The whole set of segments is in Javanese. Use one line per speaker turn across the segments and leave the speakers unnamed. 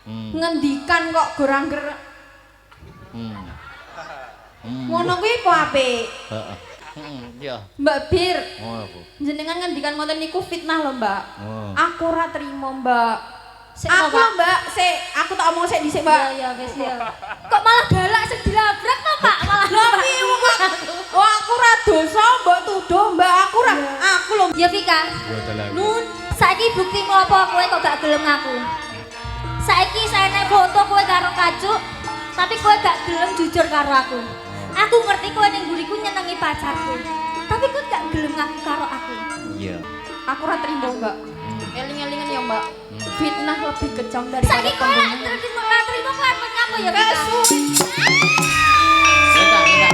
Ngendikan kok gorang gerak. Ngono kuwi apa apik?
Heeh. Iya.
Mbak Bir.
Ngono Bu.
Jenengan ngendikan ngoten niku fitnah lho, Mbak.
Oh.
Aku ora trimo, Mbak.
Sik,
Aku
Mbak.
lho, Mbak, sik, aku tak omong sik dhisik, Mbak.
Ya wis ya. Kok malah galak sing dilabrak to, Pak? Malah
Lho piye wong aku ora dosa mbok tuduh, Mbak. Aku lho.
Ya Vika. Nun, saiki buktimu apa kowe kok gak gelem ngaku? Saiki saya nek foto kowe karo Kacuk, tapi kowe gak gelem jujur karo aku. Aku ngerti kowe ning mburiku nyenengi pacarku. Tapi kowe gak gelem ngaku karo aku.
Iya.
Aku ora trimo, Mbak. Eling-elingan ya, Mbak. Fitnah lebih kejam dari
Saiki kowe terima kowe arep nyapa ya Vika?
Bentar.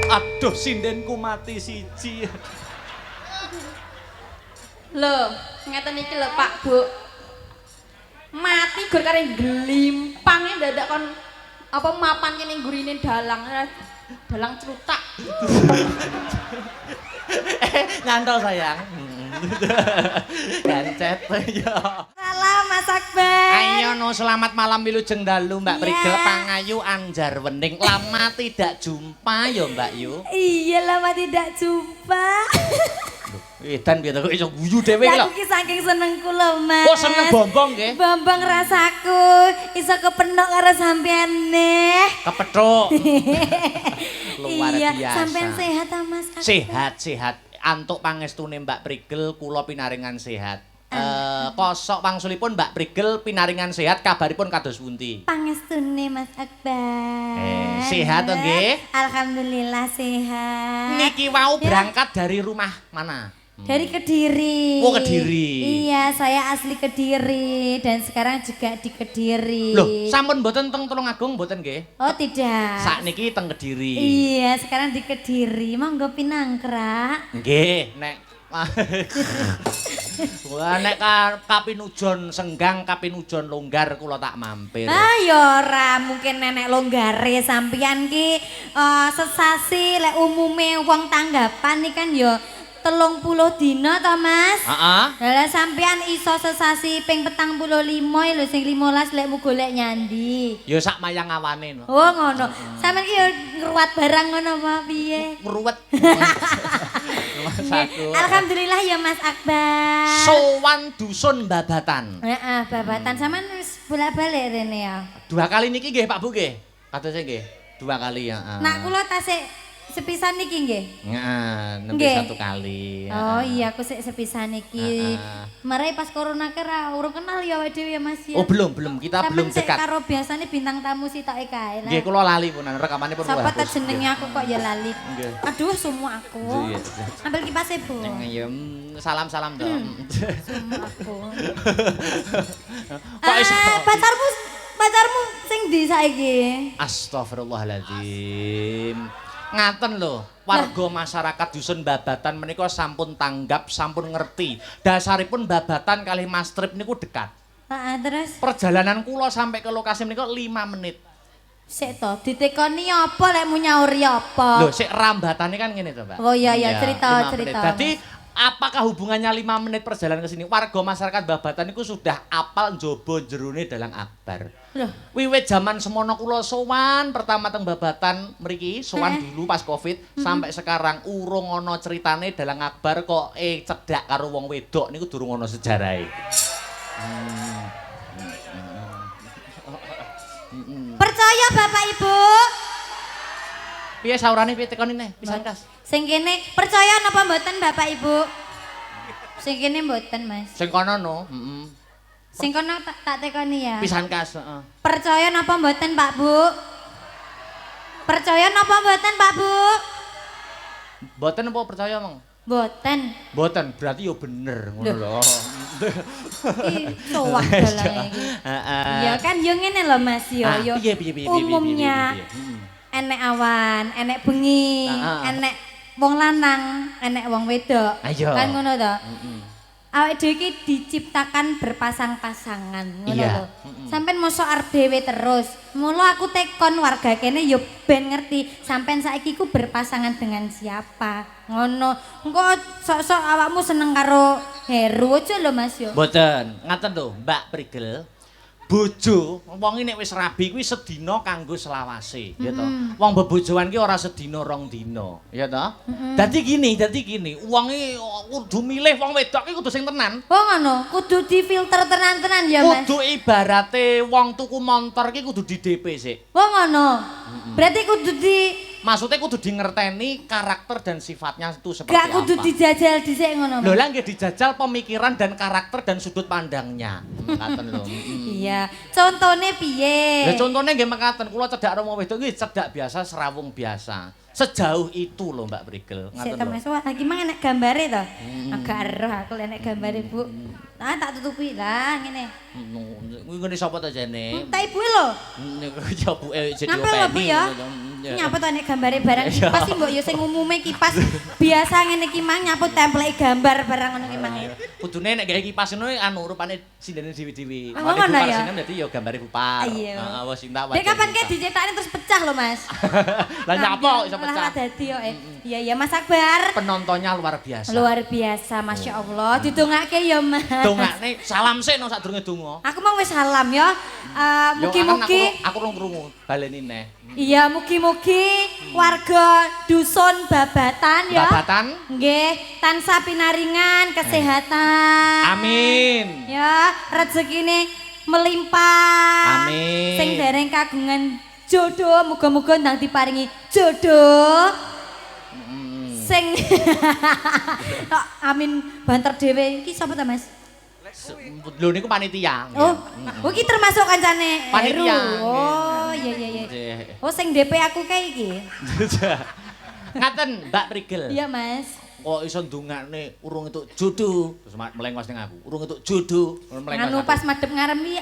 Aduh, sindenku mati siji.
Lho, ngeten iki lho, Pak, Bu. Mati gur kare glimpange dadak kon apa mapan kene nggurine dalang. Dalang cerutak.
Nyantol sayang. Gancet ya.
Salam Mas Akbar.
Ayo no, selamat malam Wilujeng Dalu Mbak
Iya.
Prigel Pangayu Anjar Wening. Lama tidak jumpa ya Mbak Yu.
Iya lama tidak jumpa.
Edan piye to kok iso guyu dhewe
Ya
lho.
aku ki saking senengku lho Mas.
Oh seneng bombong nggih.
Bombong rasaku iso kepenok karo sampean nih.
Kepethuk. Luar
Iya,
biasa.
sampean sehat ta Mas?
Sehat. Antuk pangestune Mbak Prigel kula pinaringan sehat. Kosok wangsulipun Mbak Prigel pinaringan sehat, kabaripun kados pundi?
Pangestune Mas Akbar.
Sehat to nggih?
Alhamdulillah sehat.
Niki wau
Ya.
berangkat dari rumah mana?
Dari Kediri.
Oh, Kediri.
Iya, saya asli Kediri dan sekarang juga di Kediri.
Loh, sampun mboten teng Tulungagung mboten nggih?
Oh, tidak.
Sakniki teng Kediri.
Iya, sekarang di Kediri. Monggo pinangkrak.
Nggih, nek wah nek kapinujon senggang kapinujon longgar kula tak mampir.
Ah ya ora mungkin nenek longgare sampeyan ki sesasi lek umume wong tanggapan iki kan ya 30 dina to Mas.
Heeh.
Lah sampeyan iso sesasi ping 45 lho sing 15 lek mu golek nyandi.
Ya sak mayang awane no.
Oh ngono. Sampeyan ki ya ngruwat barang ngono apa piye?
Ngruwet.
Nggih. Alhamdulillah ya Mas Akbar.
Sowan dusun Babatan.
Heeh, babatan sampean wis bolak-balik rene ya.
2 kali niki nggih Pak Bu nggih. Katose nggih. 2 kali ya.
Nak kula tasik sepisan niki nggih.
Heeh, nembe
Nggih.
1 kali.
Oh iya aku sik sepisan iki. Marai pas corona ki ora urung kenal ya awake dhewe ya Mas ya.
Oh belum, kita belum
Sampeyan sik
dekat.
karo biasane bintang tamu sitoke kae lah.
Nggih kula lali punan rekamane pun
Sapa ta
hapus.
jenenge aku kok ya lali.
Nggih.
Aduh semua aku.
Iya.
Ambil kipasnya Bu.
Ya, salam-salam dong.
Semua aku.
Kok iso?
Pacarmu sing ndi saiki?
Astagfirullahaladzim. Ngaten lho, warga masyarakat dusun Babatan menika sampun tanggap, sampun ngerti. Dasaripun Babatan kalih Mas Trip niku dekat.
Heeh, terus
Perjalanan kula sampai ke lokasi menika 5 menit.
sik to ditekoni apa lek mu nyauri apa?
Lho, sik rambatane kan ngene to, Mbak.
Oh iya
Ya,
cerita
5 menit.
cerita.
Dadi apakah hubungannya 5 menit perjalanan ke sini? Warga masyarakat Babatan niku sudah apal njaba jerone dalang akbar.
Loh,
Wiwit zaman semono kula sowan pertama teng Babatan mriki, sowan dulu pas Covid sampai sekarang urung ana ceritane dalang akbar kok cedak karo wong wedok niku durung ana sejarahe.
percaya Bapak Ibu?
Piye saurane piye tekonine? Pisan kas.
Sing kene percaya napa mboten Bapak Ibu? Sing kene mboten Mas.
Sing kono no,
Sing kono tak tekoni ya.
pisan kas, heeh.
Percaya napa mboten Pak Bu? Percaya napa mboten Pak Bu?
Mboten apa percaya, Mang?
Mboten.
Mboten, berarti yo bener ngono lho.
Ih, sowah dalange iki.
Heeh.
Ya kan yo ngene lho Mas yo
Ah,
yo.
piye.
Umumnya enek awan, enek bengi,
Ah.
enek wong lanang, enek wong wedok.
Ayo.
Kan ngono to. awake dhewe iki diciptakan berpasang-pasangan ngono
Iya.
lho. Sampeyan mosok arep dhewe terus. Mula aku tekon warga kene yo ben ngerti sampeyan saiki ku berpasangan dengan siapa. Ngono. Engko sok-sok awakmu seneng karo Heru aja lho Mas yo.
Mboten, ngaten lho, Mbak Prigel. Bojo, wong nek wis rabi kuwi sedina kanggo selawase, ya to. Wong bebojoan ki ora sedina rong dina, ya to. Dadi gini, wong iki kudu milih wong wedok ki kudu sing tenan.
Oh ngono, kudu difilter tenan-tenan ya Mas.
Kudu ibarate wong tuku montor ki kudu di DP sik.
Oh ngono. Berarti kudu
Maksudnya kudu di ngerteni karakter dan sifatnya itu seperti
gak
apa.
kudu dijajal dhisik ngono.
Lho lah nggih dijajal pemikiran dan karakter dan sudut pandangnya. Ngaten lho.
Iya. Contone piye?
Ya contohnya nggih mekaten, kula cedhak romo wedok iki cedhak biasa, serawung biasa. Sejauh itu loh Mbak Prigel.
Sik
Ngaten
to
lho.
Mas, wah lagi mang enek gambare to. Agak eroh aku enek gambare, Bu. Nah, tak tutupi lah ngene.
Kuwi ngene sapa to jane?
Tak ibu lho.
Niku ya buke jadi
Ngapel lho, Bu ya. Nyapa to enek gambare barang kipas sih mbok ya sing umume kipas biasa ngene iki mang nyaput template gambar barang ngono ki mang.
Kudune nek gawe kipas ngono anu rupane sindene dewi-dewi.
Oh, ngono ya?
Sinem dadi ya gambare bupar.
Iya.
Heeh, wis cinta
Dek kapan ke dicetakne terus pecah lho, Mas.
Lah nyapa iso pecah.
Lah dadi yo. Iya iya Mas Akbar.
Penontonnya luar biasa.
Luar biasa, Masya Allah. Didongake ya, Mas.
Dongakne salam sik no sadurunge donga.
Aku mau wis salam ya.
Yo,
Mugi-mugi
aku rung krungu baleni neh.
iya mugi-mugi warga dusun Babatan ya.
Babatan.
Nggih, tansah pinaringan kesehatan.
Amin.
Ya, rezekine melimpah.
Amin.
Sing dereng kagungan jodoh muga-muga ndang diparingi jodoh. Sing amin banter dhewe iki sapa ta Mas?
Lho niku panitia.
Oh, iki termasuk kancane
Panitia.
Heru. Oh, iya iya iya.
Nggih.
Oh, sing DP aku kae iki.
Ngaten Mbak Prigel.
Iya, Mas.
Kok iso ndongakne urung entuk jodoh. Terus melengos ning aku. Urung entuk jodoh.
Anu pas madhep ngarep iki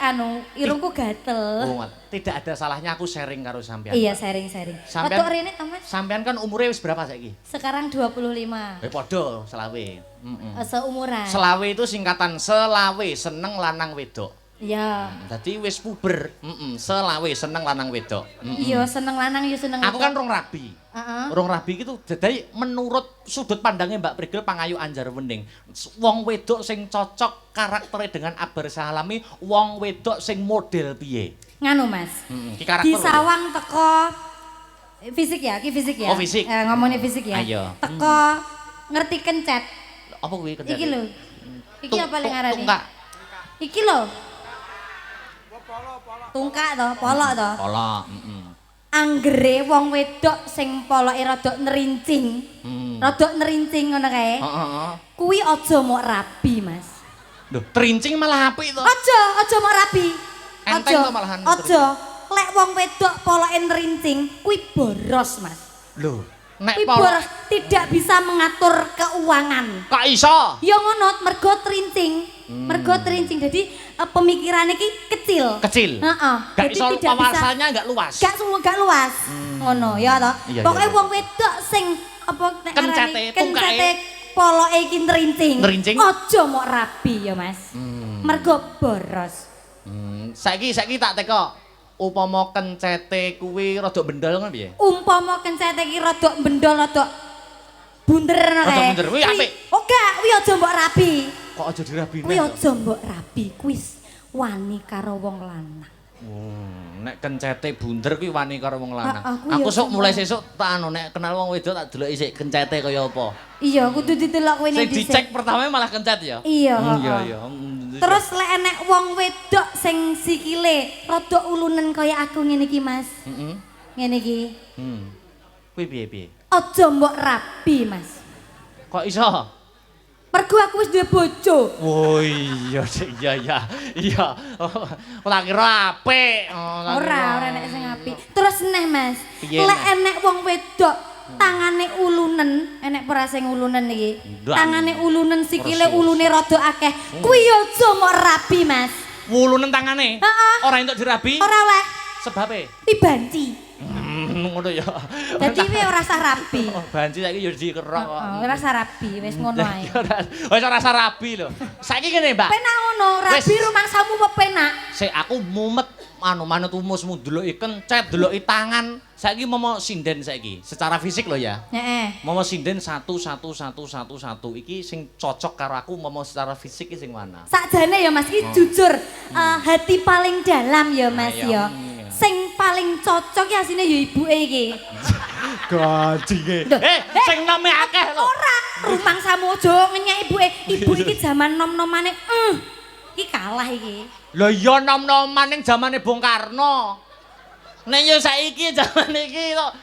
irungku gatel.
Oh, tidak ada salahnya aku sharing karo sampean.
Iya, sharing-sharing.
Sampean-
Wetuk rene to, Mas?
Sampean kan umure wis berapa saiki?
Sekarang 25.
Padha selawe.
Seumuran.
Selawe itu singkatan selawe, seneng lanang wedok.
Iya.
Dadi wis puber. Selawe seneng lanang wedok.
Iya, seneng lanang ya seneng.
Aku kan rong rabi.
Heeh.
Rong rabi gitu jadi menurut sudut pandangnya Mbak Prigel Pangayu Anjar Wening wong wedok sing cocok karakternya dengan Akbar Salami wong wedok sing model piye
Nganu, Mas.
ki karakter
Di sawang teko fisik ya, ki fisik ya.
Oh, fisik.
Ngomongnya fisik ya.
Ayo.
Teko ngerti kencet.
apa kuwi kencet
Iki lho. Iki apa paling ngarani?
tungkak
Iki lho. Tungkak to, polok to.
pola
Anggere wong wedok sing poloke rada nerincing. Rada nerincing ngono kae.
heeh
Kuwi aja mok rabi, Mas.
lho trincing malah apik to
Aja mok rabi.
Enteng to malahan.
Aja. Lek wong wedok poloke nerincing, kuwi boros, Mas.
lho nek
Kuwi
pola
boros, tidak bisa mengatur keuangan.
kok iso
Ya ngono, mergo trincing. Mergo trincing. Jadi pemikirannya ki kecil.
kecil
Heeh.
gak
Jadi
iso
tidak bisa
wawasannya gak luas
gak luas. Ngono ya toh.
Iya,
Pokoke
iya.
wong wedok sing apa nek
Kencete,
ngarani
tungkae.
kencete poloke iki nerincing.
Nerincing?
Aja mok rabi ya, Mas. Mergo boros.
saiki tak teko upama kencete kuwi rada bendol ngono piye
Umpama kencete iki rada bendol rada bunder ngono
Rada
kae.
bunder, kuwi apik.
Oh gak, kuwi aja mbok rabi.
kok aja dirabine
Kuwi aja mbok rabi, kuwi wani karo wong lanang.
nek kencete bunder kuwi wani karo wong lanang.
kuwi
Aku
ya
sok mulai
sumpah.
sesuk tak anu nek kenal wong wedok tak deloki sik kencete kaya apa.
Iya, kudu didelok kowe
Sing
ning
dicek pertama malah kencet ya.
Iya,
Iya
heeh.
iya.
Terus lek enek wong wedok sing sikile rada ulunen kaya aku ngene iki, Mas.
heeh.
Ngene iki.
Kuwi piye-piye?
Aja mbok rabi, Mas.
Kok iso?
Mergo aku wis duwe bojo.
Oh iya iya iya. Iya. Ora kira apik. Oh,
Ora nek sing apik. Terus neh, Mas.
Piye,
Lek
Mas?
enek wong wedok tangane ulunen, enek ora sing ulunen iki.
Ndak.
Tangane ulunen, sikile
Persis.
ulune rada akeh. Kuwi aja mbok rabi, Mas.
Wulunen tangane.
Heeh.
Ora entuk dirabi.
Ora oleh
Sebabe.
dibanci.
ngono ya.
Dadi kowe ora usah rabi.
Banci saiki yo dikerok kok.
Ora usah rabi, wis ngono ae.
Wis ora rasa rabi lho. Saiki ngene, Mbak.
Penak ngono, rabi rumangsamu kok penak.
Sik aku mumet manut umusmu deloki kencet, deloki tangan. Saiki momo sinden saiki, secara fisik lho ya.
Heeh.
Momo sinden 1 1 1 1 1 iki sing cocok karo aku momo secara fisik iki sing mana?
Sakjane ya Mas iki jujur hati paling dalam ya Mas ya. Sing paling cocok ya asine ya ibuke iki.
Gajinge. Sing nome akeh lho.
Ora, rumangsamu aja ngenyek ibuke. Ibu iki jaman nom-nomane iki kalah iki.
Lho iya nom-noman ning zamane Bung Karno. Nek yo saiki zamane iki kok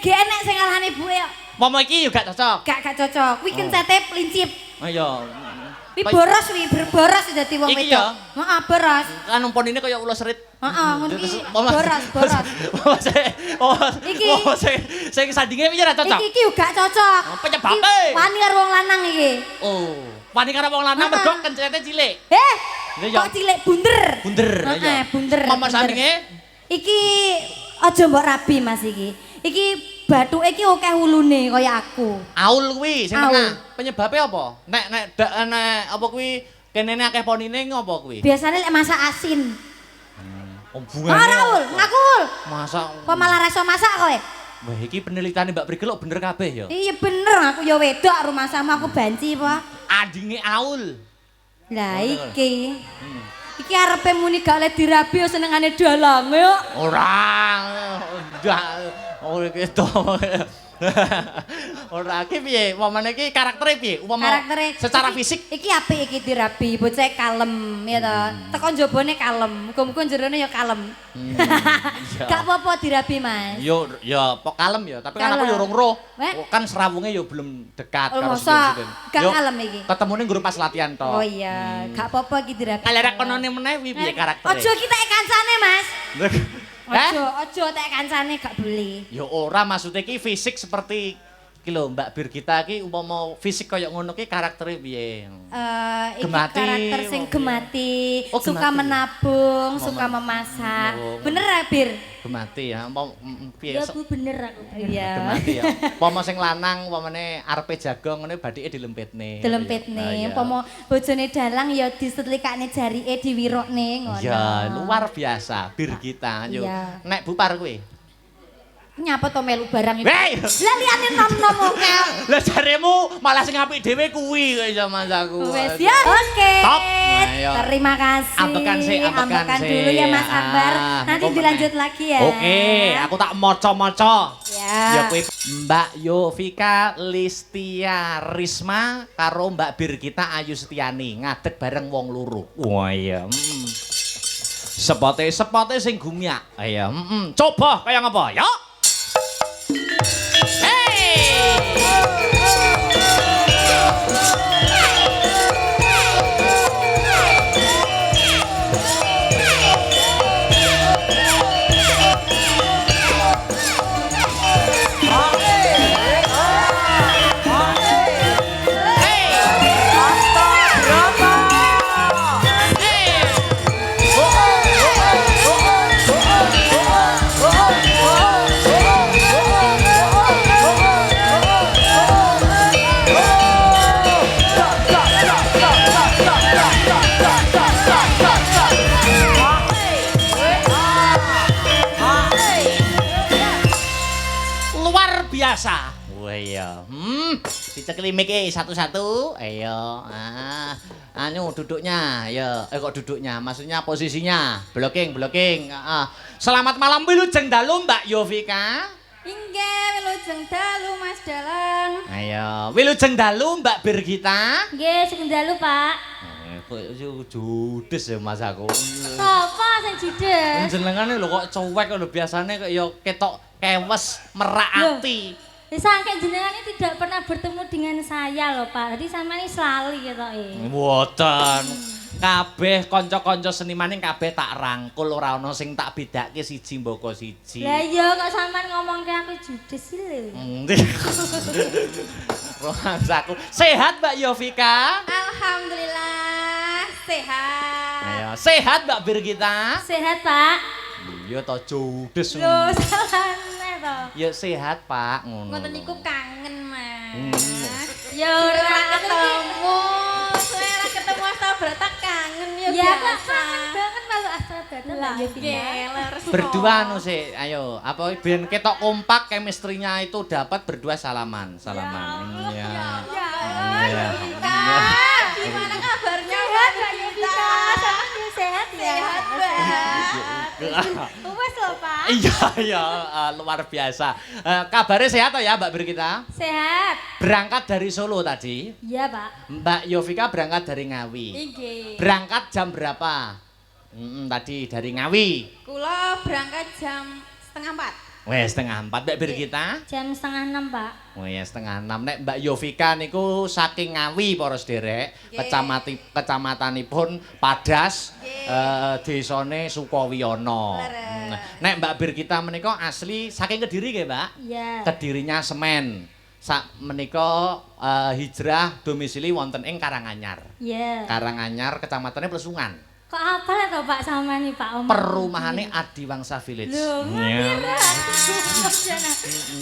Ge enek sing ngalahane ibuke kok.
momo iki yo gak cocok.
Gak cocok. Kuwi kencete plincip.
Ayo.
Kuwi boros kuwi, berboros dadi wong
Iki
wedok.
ya?
Heeh, boros.
Kan umponine kaya ulo serit.
Heeh, ngono iki boros. Iki.
Sing sandinge piye ra cocok?
Iki yo gak cocok.
Penyebabe.
Iki wani karo wong lanang iki.
Oh, wani karo wong lanang mergo kencete cilik.
Kok cilik bunder.
Bunder.
Heeh, bunder.
Momo sandinge
Iki aja mbok rabi Mas iki. Iki bathuke iki akeh ulune kaya aku.
Aul kuwi sing
Aul.
tengah. Penyebabe apa? Nek apa kuwi kenene akeh ponine ngopo kuwi?
Biasane lek masak asin.
Hubungane.
Ora ul, ngaku ul.
Masak.
Apa malah ra iso masak kowe?
Wah, iki penelitiane Mbak Prigel kok bener kabeh ya.
Iya bener, aku ya wedok rumah sama aku banci apa.
Adinge Aul.
Lah iki. Iki arepe muni gak oleh dirabi senengane dalange kok.
Ora. Ora keto. Ora iki piye? Upamane iki karaktere piye? Upama
Karaktere
secara fisik
iki apik iki dirabi, bocah kalem ya to. Teko njabane kalem, muga-muga jerone ya kalem. Gak apa-apa dirabi, Mas.
yo ya pok kalem ya, tapi kan aku yo urung roh. Kan serawunge yo belum dekat karo
masa
Sinten.
gak
Yo,
kalem iki.
Ketemune nggur pas latihan to.
Oh iya, gak apa-apa iki dirabi.
Kalera konone meneh piye karaktere?
Ojo kita kancane, Mas.
Eh?
Ojo tak kancane gak boleh.
Ya ora maksudnya ki fisik seperti ki lho Mbak Birgita ki umpama fisik kaya ngono ki karaktere piye?
Iki
Gemati,
karakter sing gemati,
Oh,
suka
gemati.
menabung, suka memasak.
Oh.
Bener ra, Bir?
Gemati ya, umpama piye?
Ya Bu bener aku. Iya.
Gemati ya. Umpama sing lanang umpamane arepe jago ngene badike dilempitne.
Delempitne, umpama bojone dalang ya disetlikakne jarike diwirokne ngono.
Ya, luar biasa Birgita. Yo.
Iya.
Nek Bupar kuwi.
Nyapa to melu barang iki?
Hei!
Lah liyane nom-nom oke.
Lah jaremu malah sing apik dhewe kuwi kaya sama aku.
Wes ya. Oke.
Top. Ayo.
Terima kasih.
Ambekan sih, ambekan sih.
dulu ya Mas Akbar. Nanti
engko
dilanjut
meneh.
lagi ya.
Oke, aku tak maca-maca.
Ya.
Ya kuwi Mbak Yovika Listia Risma karo Mbak Birgita Ayu Setiani ngadeg bareng wong loro. Wah iya. Sepote sing gumyak. Ayo, coba kaya ngapa? Ya. Biasa. Wah iya. Dicekli mic satu-satu. Ayo. Anu duduknya. Ya, kok duduknya? Maksudnya posisinya. Blocking. Selamat malam wilujeng dalu Mbak Yovika.
Inggih wilujeng dalu Mas Dalang.
Ayo, wilujeng dalu Mbak Birgita.
Nggih, sing dalu, Pak.
Kok judes ya Mas aku.
Apa sing judes?
Jenengane lho kok cuek lho biasane kok ya ketok kewes merak ati.
Saking jenengan ini tidak pernah bertemu dengan saya loh Pak. Jadi sama ini selalu gitu
Mboten. Kabeh kanca-kanca seniman kabeh tak rangkul ora ana sing tak bedake siji mboko siji.
Lah iya kok sampean ngomongke aku judes sih lho.
Romansaku. Sehat Mbak Yovika?
Alhamdulillah sehat.
Ayo, sehat Mbak Birgita?
Sehat Pak.
Ya to judes.
Lho, salahne to.
Ya sehat, Pak, ngono.
Ngoten niku kangen, Mas.
Ya ora
ketemu. Saya ketemu Asta Brata kangen ya
Ya
biasa.
tak kangen banget malu Astra Brata Mbak Yovika.
Berdua anu sih, ayo, apa ben ketok kompak chemistry-nya itu dapat berdua salaman. Iya.
Ya, Yovika. Gimana kabarnya, Mbak Yovika?
Sehat ya.
Sehat, Mbak.
Wes lho, Pak.
Iya, luar biasa. Kabarnya sehat toh ya, Mbak Brigita?
Sehat.
Berangkat dari Solo tadi.
Iya, Pak.
Mbak Yovika berangkat dari Ngawi.
Nggih.
Berangkat jam berapa? Tadi dari Ngawi.
Kula berangkat jam 3:30.
Wes 3:30. Mbak Brigita?
Jam 5:30, Pak.
Oh ya 5:30. Nek Mbak Yovika niku saking Ngawi para sederek, kecamatanipun Padas, desane Sukowiyono. Nek Mbak Brigita menika asli saking Kediri nggih, Mbak?
Iya.
Kedirinya Semen. Sak menika hijrah domisili wonten ing Karanganyar.
Iya.
Karanganyar kecamatannya Plesungan.
Kok apa lah to Pak sama nih Pak Om?
Perumahane Adiwangsa Village.
Lho, ngira.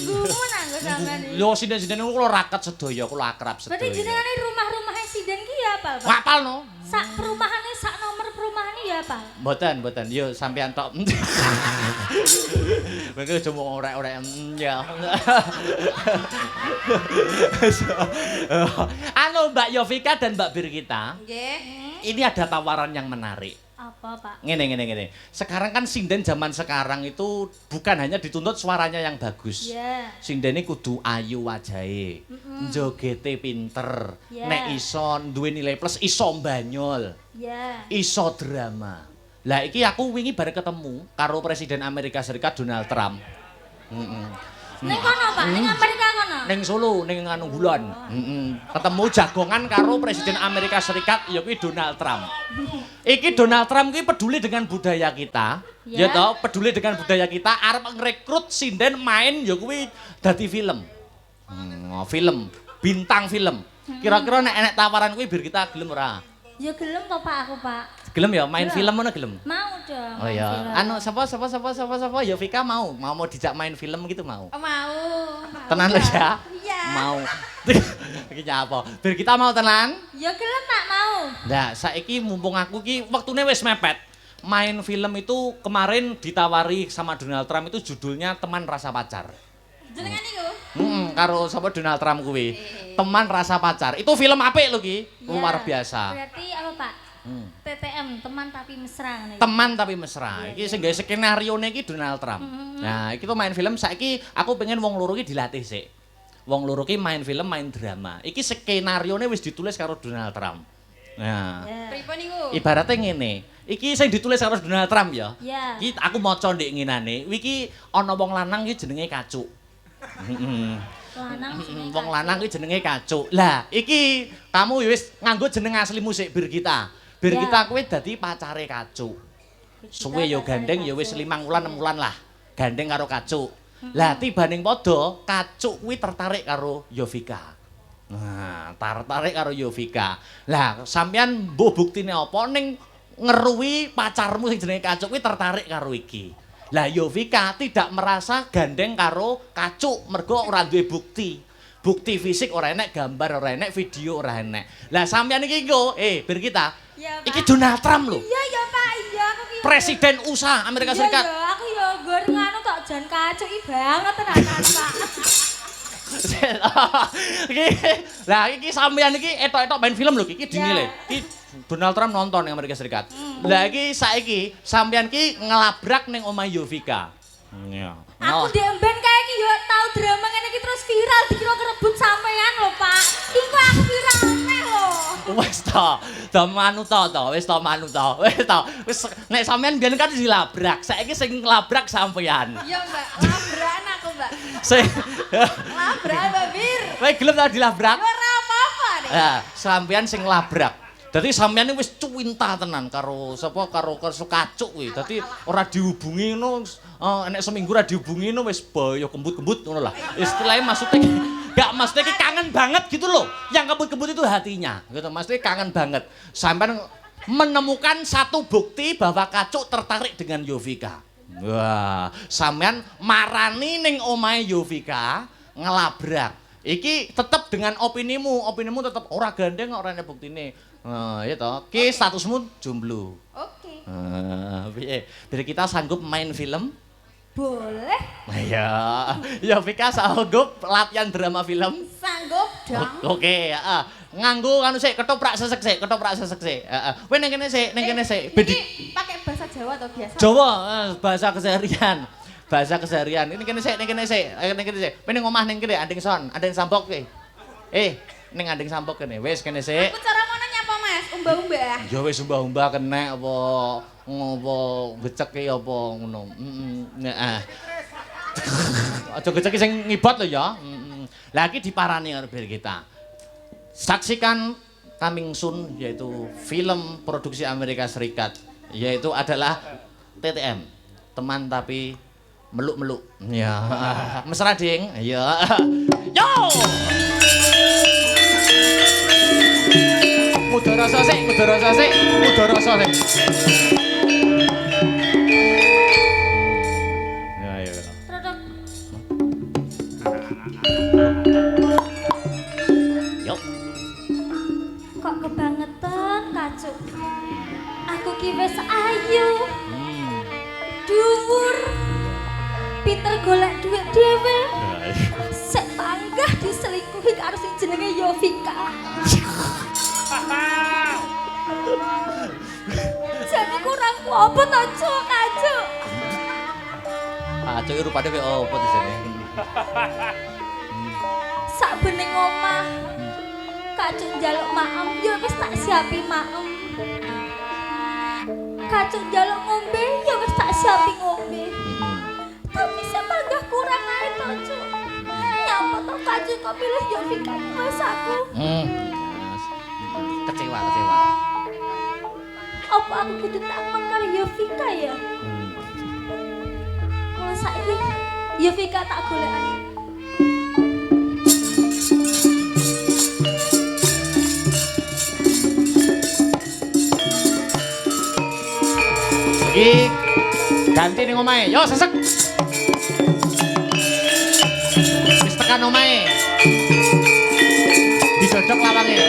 Gumun aku sama nih.
Lho sinden-sinden kula raket sedaya, kula akrab sedaya.
Berarti jenengane rumah-rumahnya Sinden ki ya apa, Pak?
Wapal no.
Sak perumahane, sak nomor perumahane ya apa?
Mboten. Yo sampean tok. Mengko aja mung orek-orek ya. Anu Mbak Yovika dan Mbak Brigita.
Nggih.
Ini ada tawaran yang menarik.
Apa, Pak?
Ngene. Sekarang kan sinden zaman sekarang itu bukan hanya dituntut suaranya yang bagus.
Iya.
Sindene kudu ayu wajahe. Njogete pinter.
Yeah.
Nek iso duwe nilai plus iso mbanyol.
Iya.
Iso drama. Lah iki aku wingi bareng ketemu karo Presiden Amerika Serikat Donald Trump.
Ning kono, Pak, ning Amerika kono.
Ning Solo, ning anu Hulon. Ketemu jagongan karo Presiden Amerika Serikat ya kuwi Donald Trump. Iki Donald Trump kuwi peduli dengan budaya kita. Ya toh, peduli dengan budaya kita, arep ngrekrut sinden main ya kuwi dadi film. Film, bintang film. Kira-kira nek enek tawaran kuwi biar kita gelem ora?
Ya gelem to Pak aku, Pak.
Gelem ya main film ngono gelem.
Mau dong.
Oh
main
ya,
film.
anu sapa Yovika mau dijak main film gitu mau.
Mau.
Tenan lho ya.
Iya.
Mau. Iki apa? Biar kita mau tenan.
Ya gelem Pak mau.
Nah, saiki mumpung aku ki wektune wis mepet. Main film itu kemarin ditawari sama Donald Trump itu judulnya Teman Rasa Pacar.
Jenengan niku?
Karo sapa Donald Trump kuwi. Teman Rasa Pacar. Itu film apik lho ki.
Ya,
Luar biasa.
Berarti apa Pak? TTM, teman tapi mesra ngene.
Teman tapi mesra. Iki sing gawe skenarione iki Donald Trump. Nah, iki tuh main film saiki aku pengen wong loro iki dilatih sik. Wong loro iki main film, main drama. Iki skenarione wis ditulis karo Donald Trump. Nah,
Pripun niku?
ibaratnya ngene. Iki sing ditulis karo Donald Trump ya.
Ya.
Iki aku maca ndek ngenane. Iki ana wong lanang iki jenenge Kacuk.
Lanang sini.
Wong lanang iki jenenge Kacuk. Lah, iki kamu wis nganggo jeneng aslimu sik Brigita. Brigita kuwi dadi pacare Kacuk. Suwe ya gandeng ya wis 5 wulan 6 wulan lah. Gandeng karo Kacuk. Lah tibaning padha Kacuk kuwi tertarik karo Yovika. Nah, tertarik karo Yovika. Lah sampean mbuh buktine apa ning ngeruwi pacarmu sing jenenge Kacuk kuwi tertarik karo iki. Lah Yovika tidak merasa gandeng karo Kacuk mergo ora duwe bukti. Bukti fisik ora enek, gambar ora enek, video ora enek. Lah sampean iki nggo, Brigita.
Ya, Pak.
Iki Donald Trump lho.
Iya ya Pak, iya aku ki.
Presiden USA Amerika Serikat.
Iya, aku ya nggon nganu tok jan kacuk i banget tenan Pak.
Lah iki sampean iki etok-etok main film lho iki dinilai. Iki Donald Trump nonton ning Amerika Serikat. Lah iki saiki sampean ki ngelabrak ning omah Yovika. Iya.
Aku ndek mben kae ki yo tau drama ngene iki terus viral dikira kerebut sampean lho Pak. Iku aku viral neh lho.
Wis ta manut ta, wis ta manut ta. Wis nek sampean biyen kan dilabrak, saiki sing ngelabrak sampean.
Iya, Mbak. Labrakan aku, Mbak.
Sing
Labrakan, Mbak Bir.
kowe gelem ta dilabrak?
Ora apa-apa nih.
Ya, sampean sing ngelabrak. Dadi sampeyan wis cuwinta tenan karo sapa karo Kacuk kuwi. Dadi ora dihubungi ngono, nek seminggu ora dihubungi ngono wis boyo kembut-kembut ngono lah. Istilahnya maksudnya enggak maksudnya ki kangen banget gitu loh. Yang kembut-kembut itu hatinya, gitu. Maksudnya kangen banget. Sampeyan menemukan satu bukti bahwa Kacuk tertarik dengan Yovika. Wah, sampean marani ning omahe Yovika ngelabrak. Iki tetep dengan opinimu tetep ora gandeng kok ora ana buktine. Nah, ya toh. Ki statusmu jomblo.
Oke.
Piye? Biar kita sanggup main film?
Boleh.
Ya, Yovika sanggup latihan drama film?
Sanggup dong.
Oke, heeh. Nganggo anu sik ketoprak sesek sik. Heeh. Kowe ning kene sik,
Iki pakai bahasa Jawa atau biasa?
Jawa, bahasa keseharian. Bahasa keseharian. Ini kene sik. Kowe ning omah ning kene anding son, anding sambok kowe. Ning anding sambok kene. Wis kene sik.
Aku cara mana nyapa Mas? Umbah-umbah.
Ya wis umbah-umbah kene apa ngopo becek ki apa ngono. Heeh. Aja gecek sing ngibot lho ya. Lah iki diparani karo kita. Saksikan coming soon yaitu film produksi Amerika Serikat yaitu adalah TTM, teman tapi meluk-meluk. Ya. Mesra ding. Ya. Yo! Mudara sik. Ya ya.
Truduk.
Yo.
Kok kebangetan kacuk. Aku ki wis ayu. Dhuwur. Pinter golek duit dhewe. Sek panggah diselingkuhi karo sing jenenge Yovika. Jadi kurang apa to, Cuk, kacuk.
Cuk rupane kowe opo di sini?
Sak bening omah. Kacuk njaluk maem, ya wis tak siapi maem. Kacuk njaluk ngombe, ya wis tak siapi ngombe. Tapi sepanggah kurang ae to, Cuk. Nyapa to kacuk kok pilih Yovika wis aku.
Kecewa.
Apa aku kudu tak karo Yovika ya? Kalau saiki Yovika tak golekane.
Iki ganti ning omahe. Yo sesek. Wis tekan omahe. Didodok lawange.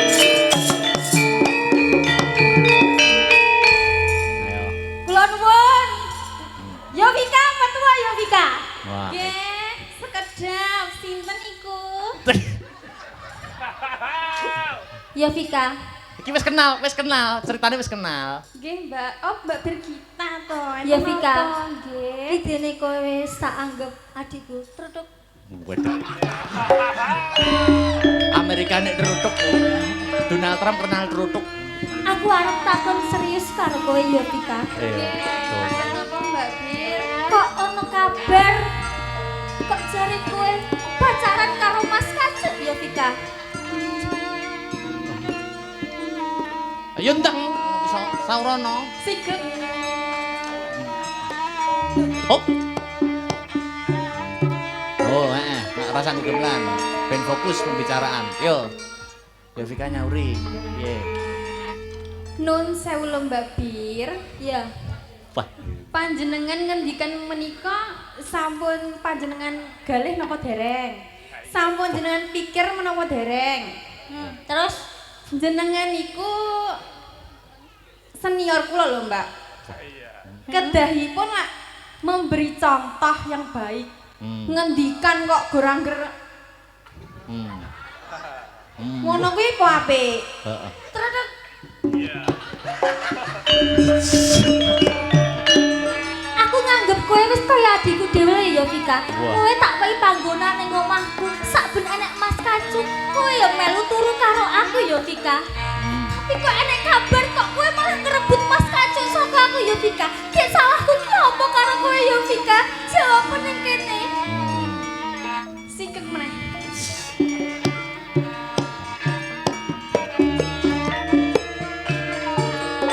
Ayo.
Kula nuwun. Yovika, metua Yovika.
Wah.
Nggih, sekedap sinten iku?
Yovika.
Iki wis kenal, ceritane wis kenal.
Nggih, Mbak. Oh, Mbak Bergita to.
Ya, Vika.
Nggih.
Idene kowe wis tak anggap adikku. Truduk.
Waduh. Amerika nek terutuk. Donald Trump kenal terutuk.
Aku arep takon serius karo kowe Yovika.
Iya.
Pancen napa Mbak Bir?
Kok ono kabar? Kok jare kowe pacaran karo Mas Kacut Yovika?
Ayo ndang Saurono.
Sigek.
Hop. Oh, rasa gemelan. Ben fokus pembicaraan. Yo. Yovika nyauri. Piye?
Nun sewu lho Mbak Bir.
Ya.
Wah.
Panjenengan ngendikan menika sampun panjenengan galih napa dereng? Sampun jenengan pikir menapa dereng?
Terus
Jenengan iku senior kula lho, Mbak. Kedahipun lak memberi contoh yang baik. Ngendikan kok gorang gerak. Ngono kuwi apa apik?
Heeh.
Truduk. Aku nganggep kowe wis kaya adikku dhewe ya Vika.
Wah.
Kowe tak wehi panggonan ning omahku. Saben enek Mas Kacut, kowe ya melu turu karo aku ya Vika. Tapi kok enek kabar kok kowe malah ngerebut Mas Kacut saka aku ya Vika. Ki salahku ki apa karo kowe ya Vika? Jawab ning kene.
Sikek meneh.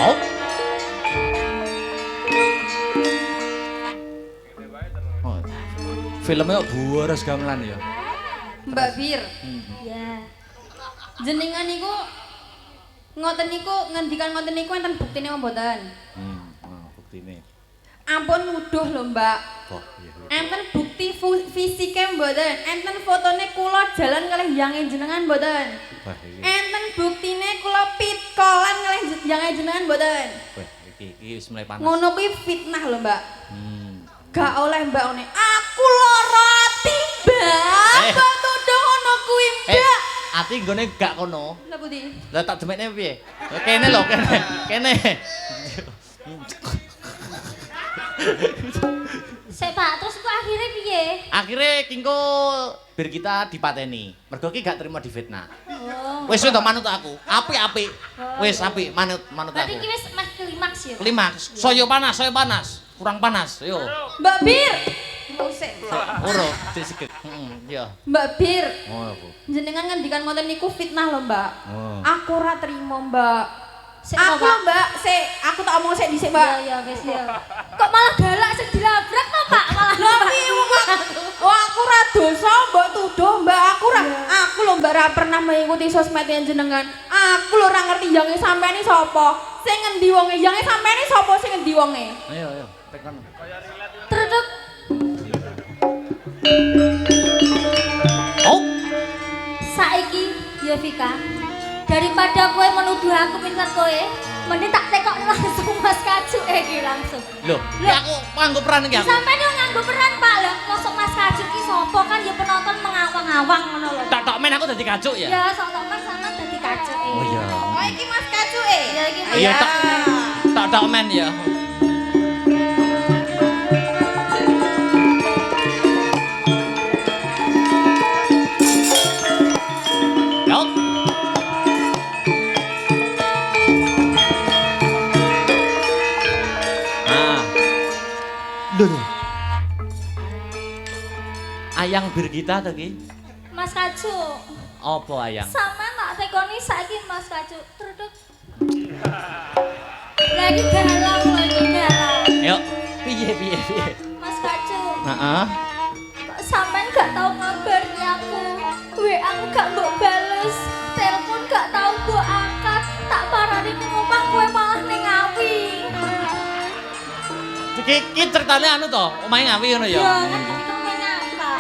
Oh. Oh. Filmnya kok buaras gamelan ya.
Mbak Bir,
Ya.
jenengan niku ngoten niku ngendikan ngoten niku enten buktine apa mboten?
Buktine.
Ampun nuduh lho, Mbak.
Oh, iya.
Enten bukti fisike mboten. Enten fotone kula jalan kalih yange jenengan mboten.
Wah, iki.
Enten buktine kula pitkolan kalih yange jenengan mboten.
Wah, iki wis mulai panas.
Ngono kuwi fitnah lho, Mbak. Gak
Hmm.
oleh Mbak one. Aku lara ati, Mbak. Mbak tuduh ngono kuwi, Mbak.
Ati nggone gak kono.
Lha pundi?
Lah tak demekne piye? Kene lho, kene. Kene.
Sik Pak, terus ku akhirnya piye?
Akhirnya kingko bir kita dipateni. Mergo ki gak terima difitnah.
Oh.
Wis to manut aku. Apik-apik. Wis apik manut
Berarti
aku.
iki wis meh klimaks ya.
Klimaks. Saya panas. Kurang panas. Yo.
Mbak Bir. Sik.
Ora disigek. Yo.
Mbak Bir.
Ngono ku.
Jenengan ngendikan ngoten niku fitnah lho, Mbak.
Oh.
Aku ora trimo, Mbak.
Sik
Aku
Pak.
Mbak, sik, aku tak omong sik dhisik, Mbak.
Ya wis ya. Kok malah galak sing dilabrak to, Pak? Malah.
Lha piye wong aku ora dosa mbok tuduh, Mbak. Aku lho Mbak ora pernah mengikuti sosmed jenengan. Aku lho ora ngerti yange sampean iki sapa. Sing ngendi wonge? Yange sampean iki sapa sing ngendi wonge?
Ayo, tekan.
Truduk.
Oh.
Saiki ya Vika. Daripada kowe menuduh aku pinter kowe, mending tak tekok langsung Mas Kaju iki langsung.
Loh, iki aku nganggo peran iki aku.
Sampai yo nganggo peran Pak lho, kosok Mas Kaju ki sapa kan ya penonton mengawang-awang ngono lho.
Tak men aku dadi kacuk ya.
Ya sok kan sama dadi Kaju.
Oh iya.
Oh iki Mas Kacuke.
Ya iki Mas.
Iya tak men ya. Yo. Lho. Ayang bir kita to ki?
Mas Kaju.
Apa ayang?
Sama tak tekoni saiki Mas Kaju. Truduk. Lagi galau.
Yuk, piye.
Mas Kaju.
Heeh.
Kok sampean gak tau ngabari aku? WA aku gak mbok bales. Telepon gak tau mbok angkat. Tak parani ning omah kowe malah ning ngawi.
Iki ceritane anu to, omahe ngawi ngono ya.
Ya kan ketika kowe nyapa.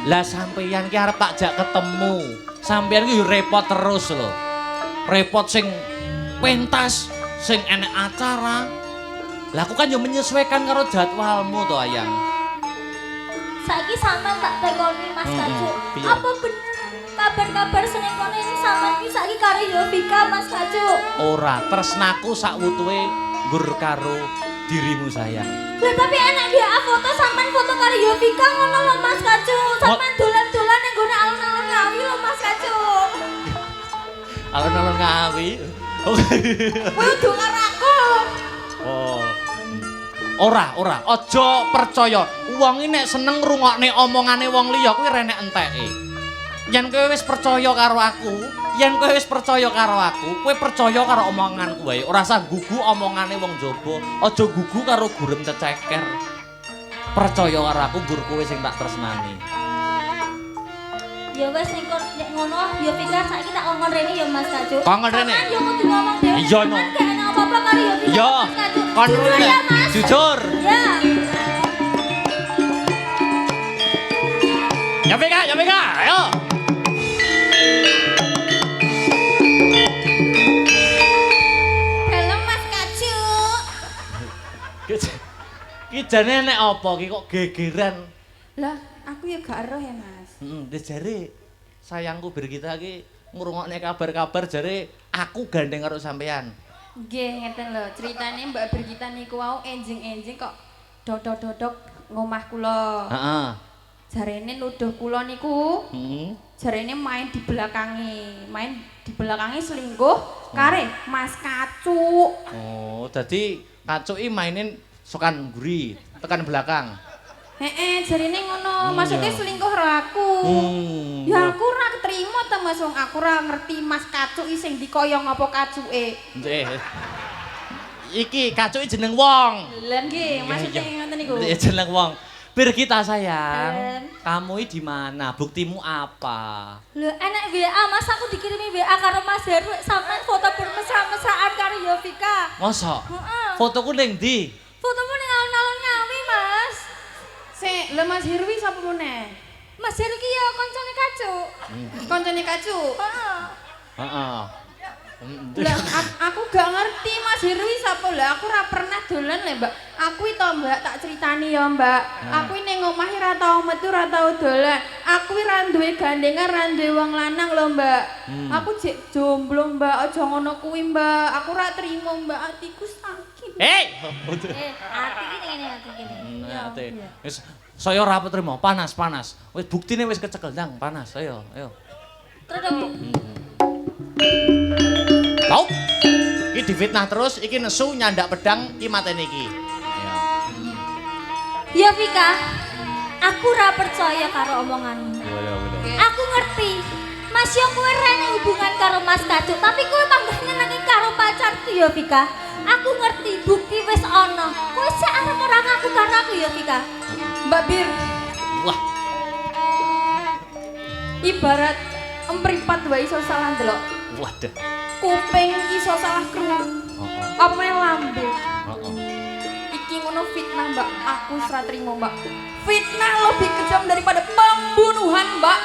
Lah sampeyan ki arep tak jak ketemu. Sampeyan ki yo repot terus lho. Repot sing pentas, sing enek acara. Lah aku kan yo menyesuaikan karo jadwalmu to, Ayang.
Saiki sampean tak tekoni Mas Kaju.
piye?
Apa bener kabar-kabar seneng kono ini sampean ki saiki karo Yovika Mas Kaju?
Ora, tresnaku sak wutuhe nggur karo dirimu sayang.
Lah tapi enak dia foto sampean foto karo Yovika ngono lho Mas Kaju. Sampean dolan-dolan ning gone alun-alun ngawi lho Mas Kaju.
Alon-alon ngawi.
Kowe udah karo aku.
Oh. Ora, aja percaya. Wong iki nek seneng ngrungokne omongane wong liya kuwi renek enteke. Yen kowe wis percaya karo aku, kowe percaya karo omonganku wae. Ora usah gugu omongane wong jaba. Aja gugu karo gurem ceceker. Percaya karo aku, gur kowe sing tak tresnani.
Ya wes nek ngono Yovika saiki tak ngomong rene ya Mas Kaju.
Kongkon rene.
Sampean yo kudu ngomong dhewe.
Iya, no.
Sampean gak enak apa-apa karo Yovika.
Iya.
Mas Kaju.
Kon
Jujur
rene.
ya Mas.
Jujur.
Ya.
Ya Vika, ayo.
Dalam Mas Kaju.
Ki jane nek apa ki kok gegeran?
Lah, aku ya gak eroh ya, Mas.
Jare sayangku bir kita ki ngrungokne kabar-kabar jare aku gandeng karo sampean.
Nggih, ngeten lho, ceritane Mbak Brigita niku wau enjing-enjing kok dodok-dodok ngomah kula.
Heeh.
Jarene nuduh kula niku,
Heeh.
jarene main di belakangnya selingkuh kare Mas Kacuk.
Oh, dadi kacuki mainin sokan mburi, tekan belakang.
Jarene ngono, maksudnya
Iya.
selingkuh karo aku. Ya aku ora ketrima ta Mas, wong aku ora ngerti Mas Kacuk iki sing dikoyong apa kacuke.
Nggih. Iki kacuki jeneng wong.
Lah nggih, maksudnya ngoten niku.
Iya jeneng wong. Bir kita sayang, kamu ini di mana? Buktimu apa?
Lho enak WA Mas aku dikirimi WA karo Mas Heru sampean foto bermesra-mesraan karo Yovika.
Mosok?
Heeh.
Fotoku ning ndi?
Fotomu ning alun-alun
Lah Mas Hirwi sapa meneh?
Mas Heru ki ya kancane kacuk.
Koncone kacuk.
Heeh.
Heeh.
Lah aku gak ngerti Mas Hirwi sapa lah. Aku ora pernah dolan le, Mbak. Aku to Mbak tak critani ya, Mbak. Aku ning omah ora tau metu, ora tau dolan. Aku ora duwe gandengan, ora duwe wong lanang lho, Mbak. Aku jek jomblo, Mbak. Aja ngono kuwi, Mbak. Aku ora trimo, Mbak. Atiku sakit.
Ati ki ngene ati kene.
Ate. Wis saya ora trimo, panas. Wis buktine wis kecekel ndang, panas. Ayo.
Terus dong.
Tau. Iki difitnah terus, iki nesu nyandak pedang iki mateni iki.
Ya Vika, aku ora percaya karo omonganmu. Aku ngerti. Mas yo kowe rene hubungan karo Mas Kacuk, tapi kowe panggah nyenengi karo pacarku ya Vika. Aku ngerti, bukti wis ana. Kowe sik arep ora ngaku karo aku ya Vika.
Mbak Bir,
Wah,
ibarat empripat wae iso salah ndelok.
waduh.
Kuping iso salah krungu. Apa meneh lambe.
Heeh.
Iki ngono fitnah, Mbak. Aku ora trimo, Mbak. Fitnah lebih kejam daripada pembunuhan, Mbak.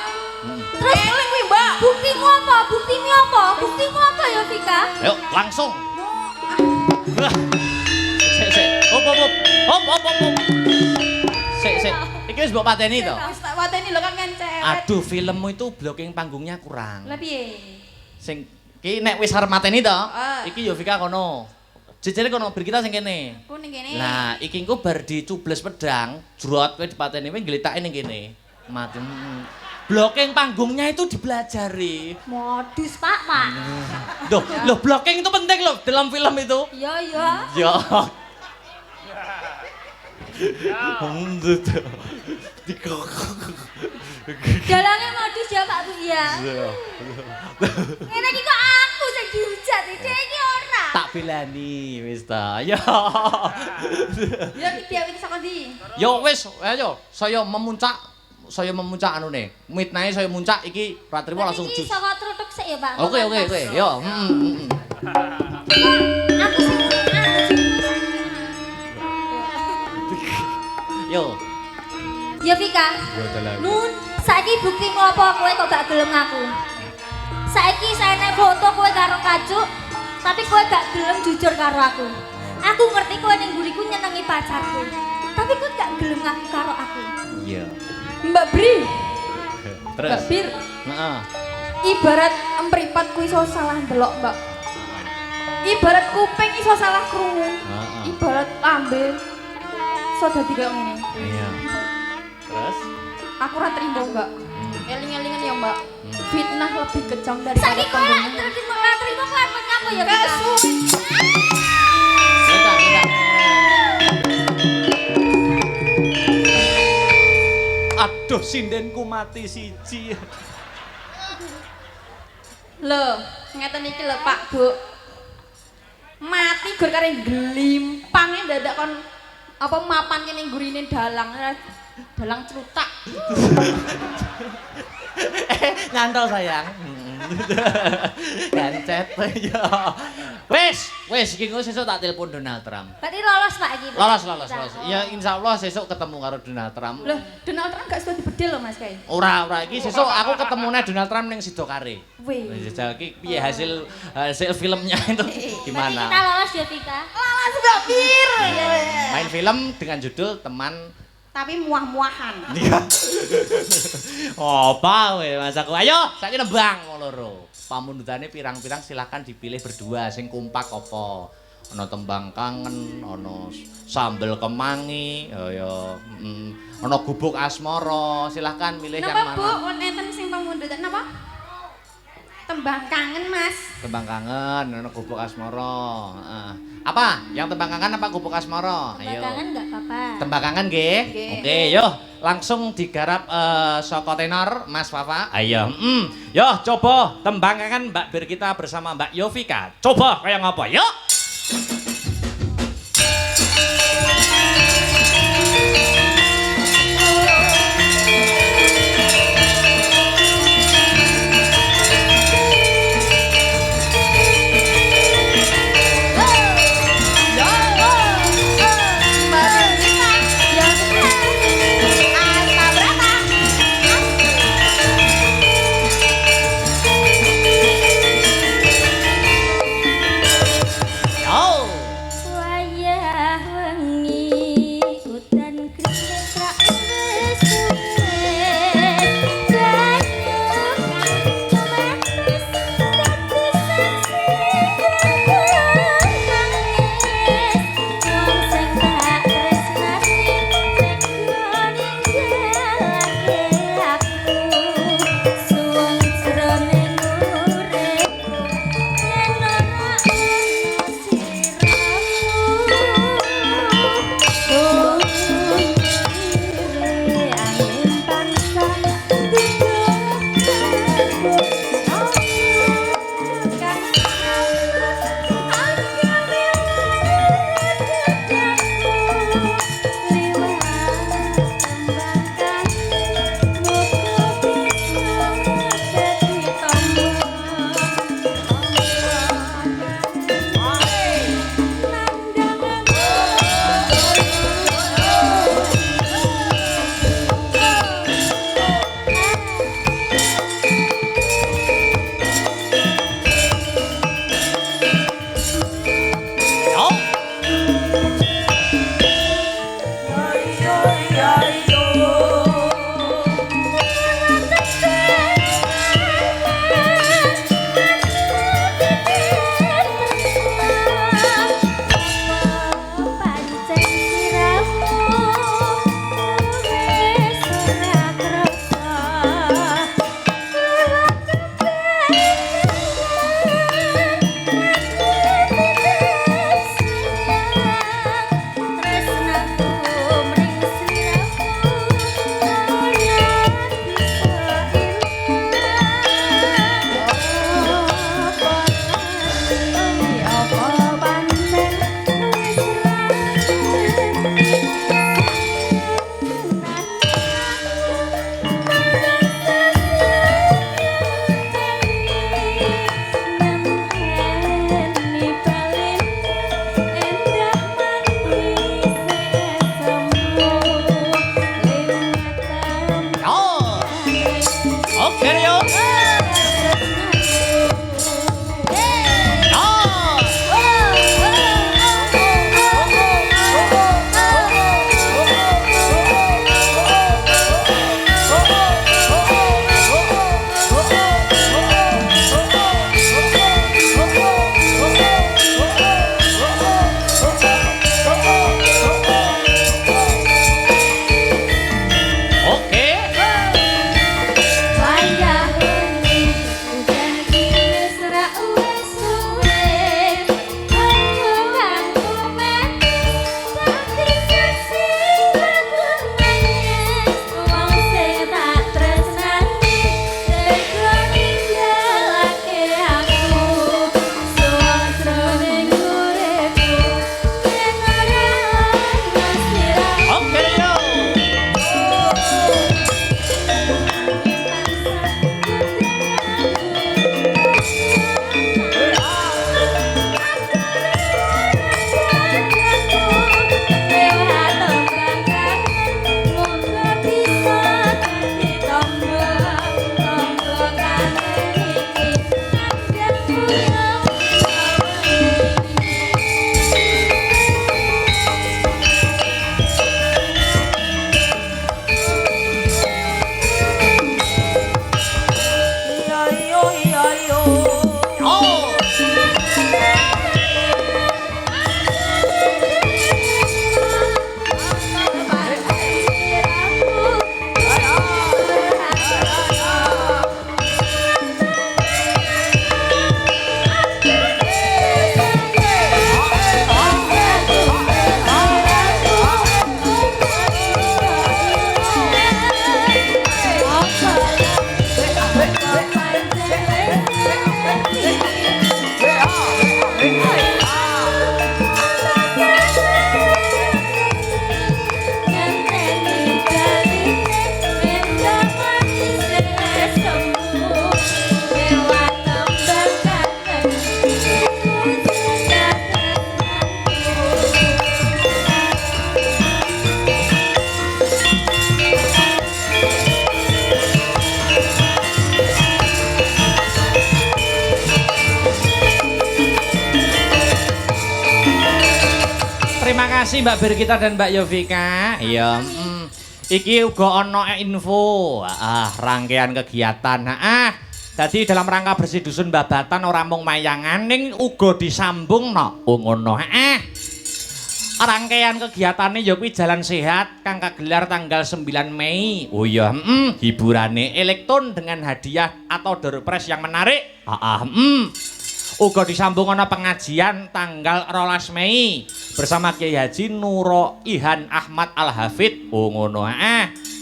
Terus
Eling kuwi, Mbak.
buktimu apa? Buktimu apa? Buktimu apa ya Vika?
Ayo langsung. Wah. Sik. Hop. Sik. Iki wis mbok pateni to.
Wis tak wateni lho kan cewek.
Aduh, filmmu itu blocking panggungnya kurang.
Lah piye?
Sing iki nek wis arep mateni to,
Ah.
iki yo Vika kono. Jejere kono berkita sing kene.
Ku ning kene.
Lah, iki engko bar dicubles pedang, jrot kowe dipateni kowe ngglitake ning kene. Mati. Blocking panggungnya itu dipelajari.
Modus Pak.
Loh, blocking itu penting loh dalam film itu.
Iya.
Ya.
Dalange modus ya Pak Bu ya. Ngene iki kok aku sing dihujat, iki ora.
Tak belani wis ta. Ya.
Ya iki dia iki saka ndi?
Yo wis, ayo saya memuncak anune. Midnight saya muncak iki Pratrimo langsung
Iki
jus.
saka trutuk sik ya Pak.
Oke. Yo.
Aku sing
Yo.
Ya Vika. Nun, saiki buktimu apa kowe kok gak gelem ngaku? Saiki saene foto kowe karo Kacuk, tapi kowe gak gelem jujur karo aku. Aku ngerti kowe ning mburiku nyenengi pacarku. Tapi kowe gak gelem ngaku karo aku.
Iya.
Mbak Bri.
Terus.
Mbak Bir,
Heeh.
ibarat empripat ku iso salah ndelok, Mbak. Ibarat kuping iso salah krungu.
Heeh.
Ibarat lambe iso dadi kaya ngene.
Iya. Terus?
Aku ora trimo, Mbak. Eling-elingan ya, Mbak. Fitnah lebih kejam daripada
Saiki kowe lak
pembunuhan.
terima kelakuan apa ya Vika?
Minta. Aduh, sindenku mati siji.
Lho, ngeten iki lho Pak, Bu. Mati gur kare glimpange dadak kon apa mapan kene gurine dalang. Dalang cerutak.
Nyantol sayang. Gancet ya. Wis iki engko sesuk tak telepon Donald Trump.
Berarti lolos Pak iki.
Lolos. Ya insyaallah sesuk ketemu karo Donald Trump.
Loh, Donald Trump gak sudah dibedil loh Mas Kai.
Ora iki sesuk aku ketemune Donald Trump ning Sidokare.
Wih.
Wis iki piye hasil filmnya itu
Berarti kita
gimana?
lolos ya Vika.
Lalas Mbak Bir.
Main film dengan judul Teman.
Tapi muah-muahan.
Apa kowe Mas aku? Ayo, saiki nembang wong loro. Pamundutane pirang-pirang silakan dipilih berdua sing kompak apa. Ana tembang kangen, ana sambel kemangi, ya ana gubuk asmara. Silakan milih yang
Napa Bu?
mana.
Wonten sing pamundutan napa? Tembang kangen Mas.
Tembang kangen, ana gubuk asmara. Heeh. Apa? Yang tembang kangen apa gubuk asmara? Ayo.
Belakangan enggak apa-apa.
Tembang kangen nggih.
Nggih.
Oke, yo langsung digarap saka tenor Mas Fafa. Ayo. Yo coba tembang kangen Mbak Bir kita bersama Mbak Yovika. Coba kayak ngapa? Yuk. terima kasih Mbak Birgita dan Mbak Yovika. Iya. Iki uga ana info. Rangkaian kegiatan. Dadi dalam rangka bersih dusun babatan ora mung mayangan ning uga disambungno. Oh ngono. Rangkaian kegiatane ya kuwi jalan sehat kang kagelar tanggal 9 Mei. Oh iya, hiburane elektron dengan hadiah atau door prize yang menarik. Uga disambung ana pengajian tanggal 12 Mei bersama Kiai Haji Nuro Ihan Ahmad Al Hafid. Oh ngono.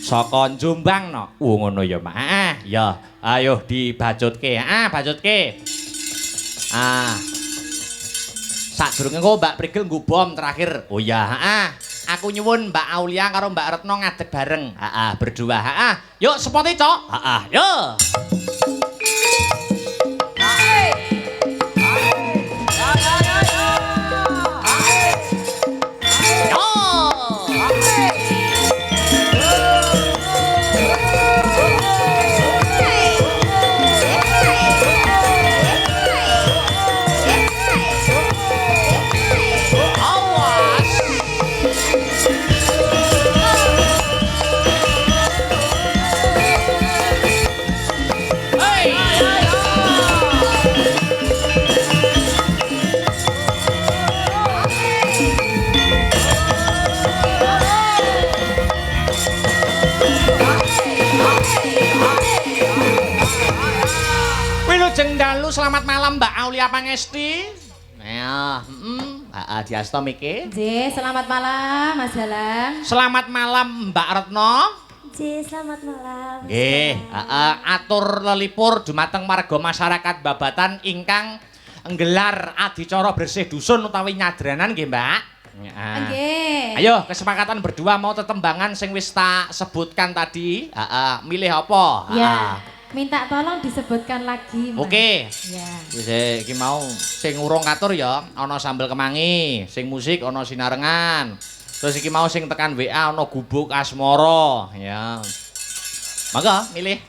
Saka Jombang no. Oh ngono ya, Mak. Ya, ayo dibajutke. Bajutke. Sadurunge kok Mbak Prigel nggo bom terakhir. Oh ya, aku nyuwun Mbak Aulia karo Mbak Retno ngadeg bareng. Berdua. Yuk sepote, Cok. Yuk. Selamat malam Mbak Aulia Pangesti. Nah, diasto miki.
Nggih, selamat malam Mas Dalang.
Selamat malam Mbak Retno.
Nggih, selamat malam.
Nggih, atur lelipur dumateng marga masyarakat babatan ingkang nggelar adicara bersih dusun utawi nyadranan nggih, Mbak.
Nggih.
Ayo, kesepakatan berdua mau tetembangan sing wis tak sebutkan tadi. Milih apa?
Ya. Minta tolong disebutkan lagi, Mas.
Oke.
Ya.
Wis iki mau sing urung ngatur ya ana sambel kemangi, sing musik ana sinarengan. Terus iki mau sing tekan WA ana gubuk asmara ya. Mangga milih.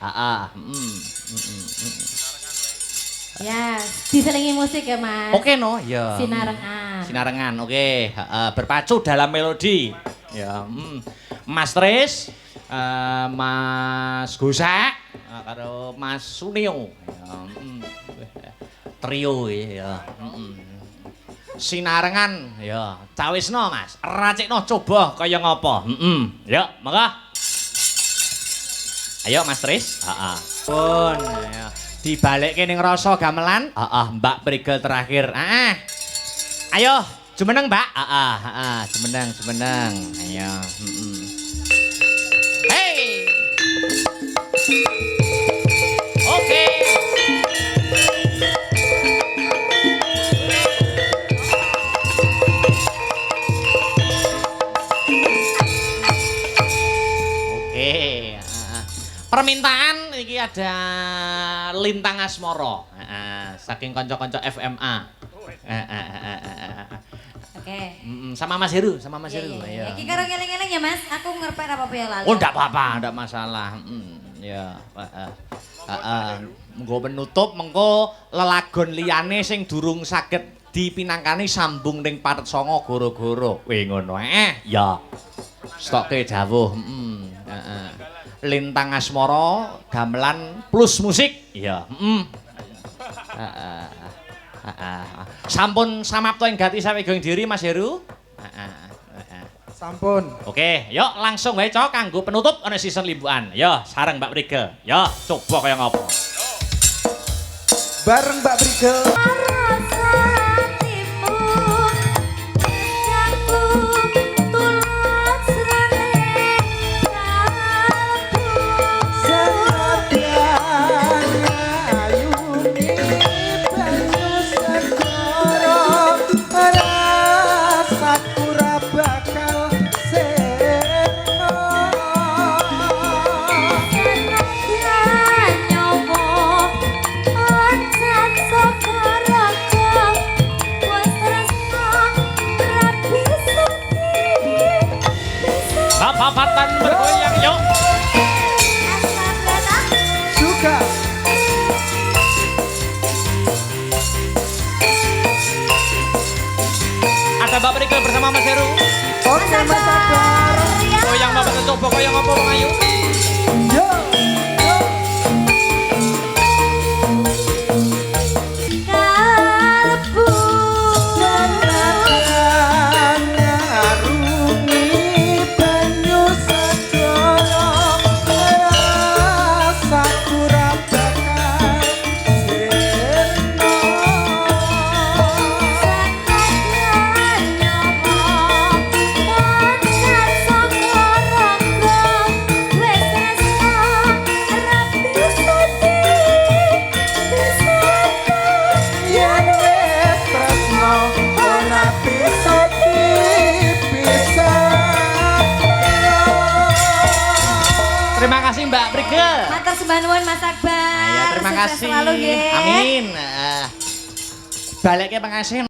Ya, diselingi musik ya, Mas.
Oke no, ya.
Sinarengan.
Sinarengan, oke. Berpacu dalam melodi. Ya, Mas Tris, Mas Gosak, karo Mas Sunio. Trio ya. Sinarengan ya. Cawisno Mas. Racikno coba kaya ngapa. Ya, monggo. Ayo Mas Tris. Pun ya. Dibalikke ning rasa gamelan. Mbak Prigel terakhir. Ayo, jumeneng Mbak. Jumeneng. Ayo. Hey. Oke. Permintaan iki ada Lintang Asmara. Saking kanca-kanca FMA.
Oke.
Sama Mas Heru, Ayo.
Iki karo ngeleng-ngeleng ya, Mas. Aku ngerpek apa ya lali.
Oh, ndak apa-apa, ndak masalah. Ya, mengko penutup mengko lelagon liyane sing durung saged dipinangkani sambung ning Paret Songo goro-goro. Weh ngono. Ya. Stokke dawuh. Lintang Asmara gamelan plus musik. Ya. Sampun samapta ing gati saweging diri Mas Heru.
Sampun.
Oke, yuk langsung wae Cok kanggo penutup ana season limbukan. Yo, sareng Mbak Prigel. Yo, coba kaya ngopo.
Bareng Mbak Prigel.
Babatan bergoyang yuk.
Juga.
Ada Mbak Prigel bersama Mama Seru.
Oke Mas Akbar.
Goyang Mama Coba goyang apa Bang Ayu?
Yo.
Kalbu
Ngarungi banyu sedaya sakura bakal sirna. Yen wis tresno ora bisa dipisah.
Terima kasih Mbak Prigel.
Matur sembah nuwun Mas Akbar.
Ya, terima
Sukses
kasih.
selalu nggih.
Amin. Baliknya pengasih